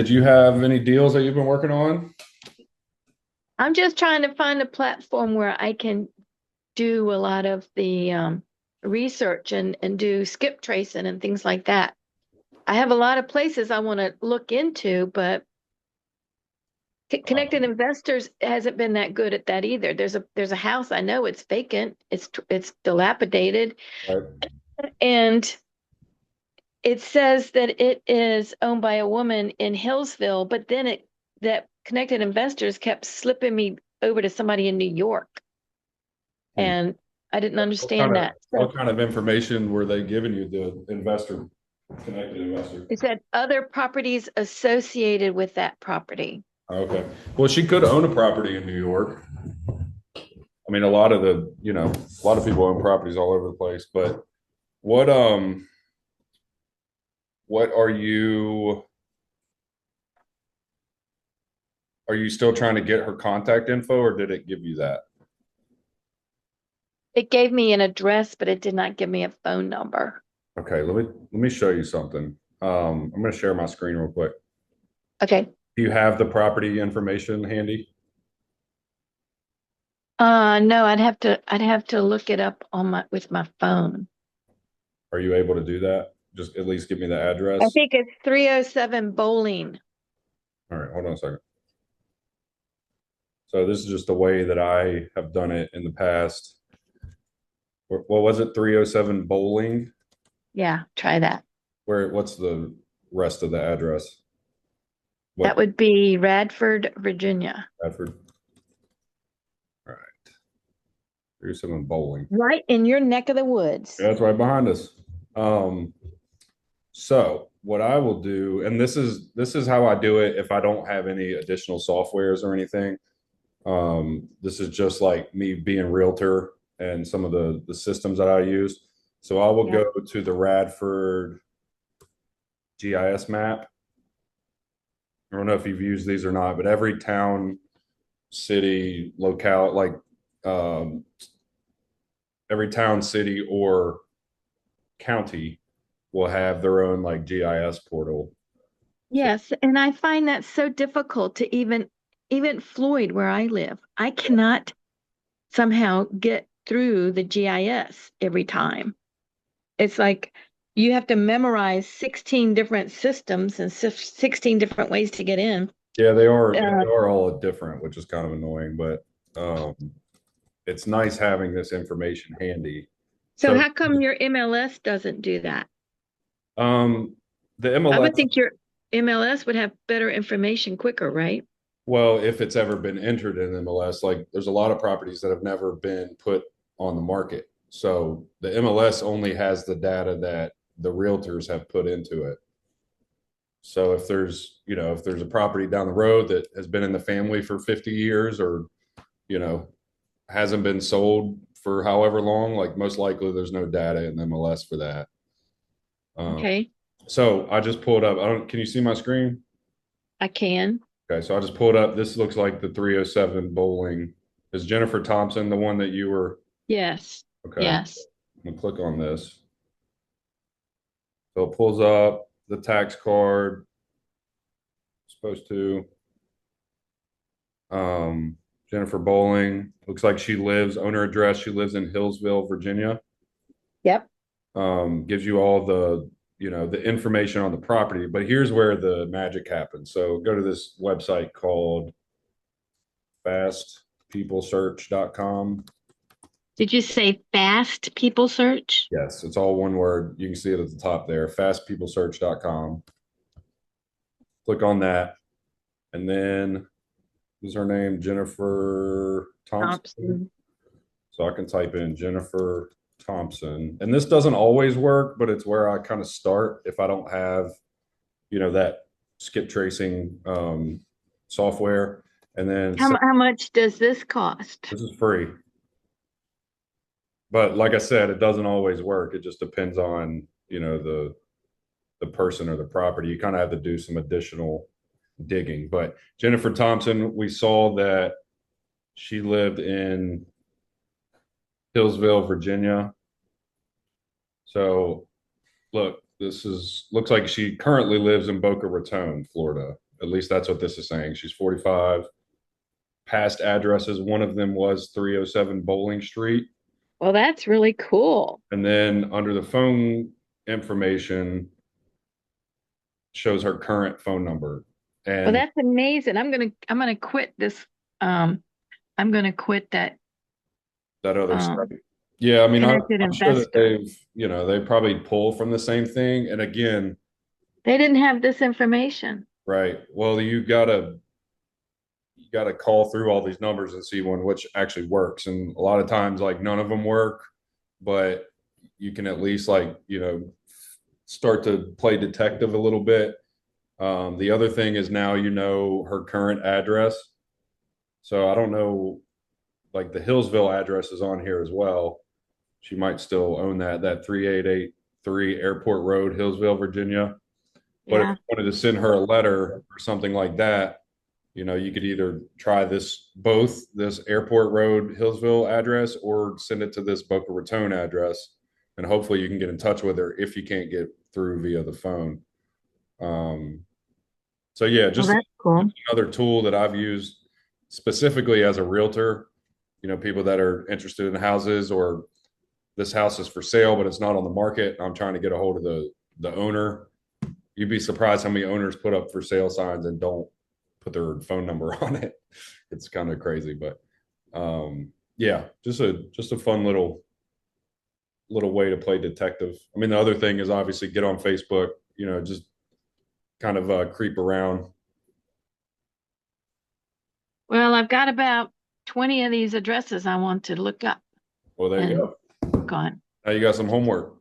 Did you have any deals that you've been working on? I'm just trying to find a platform where I can do a lot of the research and do skip tracing and things like that. I have a lot of places I want to look into, but Connected Investors hasn't been that good at that either. There's a house I know it's vacant, it's dilapidated, Right. and it says that it is owned by a woman in Hillsville, but then it that Connected Investors kept slipping me over to somebody in New York. Hmm. And I didn't What kind understand of that. So what kind of information were they giving you, the investor, connected investor? it said other properties associated with that property. Okay. Well, she could own a property in New York. I mean, a lot of people own properties all over the place, but what um what are you still trying to get her contact info, or did it give you that? It gave me an address, but it did not give me a phone number. Okay, let me show you something. I'm going to share my screen real quick. Okay. Do you have the property information handy? No, I'd have to look it up on my with my phone. Are you able to do that? Just at least give me the I address. think it's 307 Bowling. All right, hold on a second. So this is just the way that I have done it in the past. What was it? 307 Bowling. Yeah, try that. What's the rest of the address? That What, would be Radford, Virginia. Bradford? All right, 307 Bowling. Right in your neck of the Yeah, woods. that's right behind us. Um, so what I will do, and this is how I do it if I don't have any additional softwares or anything. This is just like me being realtor and some of the systems that I use. So I will Yeah. go to the Radford GIS map. I don't know if you've used these or not, but every town, city, locale, like um, every town, city, or county will have their own like GIS portal. So Yes, and I find that so difficult to even Floyd, where I live. I cannot somehow get through the GIS every time. It's like you have to memorize 16 different systems and 16 different ways to get in. yeah, they are Uh, they are all different, which is kind of annoying, but um, it's nice having this information handy. so So how come your MLS doesn't do that? um, the I would MLS. think your MLS would have better information quicker, right? Well, if it's ever been entered in MLS, like there's a lot of properties that have never been put on the market. So the MLS only has the data that the realtors have put into it. So if there's a property down the road that has been in the family for 50 years or, you know, hasn't been sold for however long, like most likely there's no data in the MLS for that. Um, Okay, so I just pulled up. Can you see my screen? I can. Okay, so I just pulled up. This looks like the 307 bowling. Is Jennifer Thompson the one that you were? Yes. Okay, Yes. I'm gonna click on this. So it pulls up the tax card. Supposed to. Um, Jennifer Bowling. Looks like she lives, owner address, she lives in Hillsville, Virginia. Yep. Gives you all the information on the property. But here's where the magic happens. So go to this website called fastpeoplesearch.com. Did you say fast people search? Yes, it's all one word. You can see it at the top there, fastpeoplesearch.com. Click on that. And then is her name Jennifer Thompson? Thompson. So I can type in Jennifer Thompson. And this doesn't always work, but it's where I kind of start if I don't have, that skip tracing software. And then How much does this cost? this is free. But like I said, it doesn't always work. It just depends on, the person or the property. You kind of have to do some additional digging. But Jennifer Thompson, we saw that she lived in Hillsville, Virginia. So look, this is looks like she currently lives in Boca Raton, Florida. At least that's what this is saying. She's 45. Past addresses, one of them was 307 Bowling Street. Well, that's really cool. And then under the phone information shows her current phone number. Well, And that's amazing. I'm gonna quit this. Um, I'm gonna quit that that other um site. Yeah, I mean, connected I'm sure that investor. they probably pull from the same thing. And again, They didn't have this information. right. Well, you gotta call through all these numbers and see one which actually works. And a lot of times, like none of them work, but you can at least start to play detective a little bit. The other thing is now you know her current address. So I don't know, like the Hillsville address is on here as well. She might still own that 3883 Airport Road, Hillsville, Virginia. But if Yeah. you wanted to send her a letter or something like that, you could either try this Airport Road, Hillsville address, or send it to this Boca Raton address. And hopefully you can get in touch with her if you can't get through via the phone. Um, so yeah, Well, just that's cool. another tool that I've used specifically as a realtor, people that are interested in houses, or this house is for sale, but it's not on the market. I'm trying to get a hold of the owner. You'd be surprised how many owners put up for sale signs and don't put their phone number on it. It's kind of crazy, but yeah, just a fun little way to play detective. I mean, the other thing is obviously get on Facebook, just kind of creep around. Well, I've got about 20 of these addresses I want to look up Well, there you and go. work on. Now you got some homework.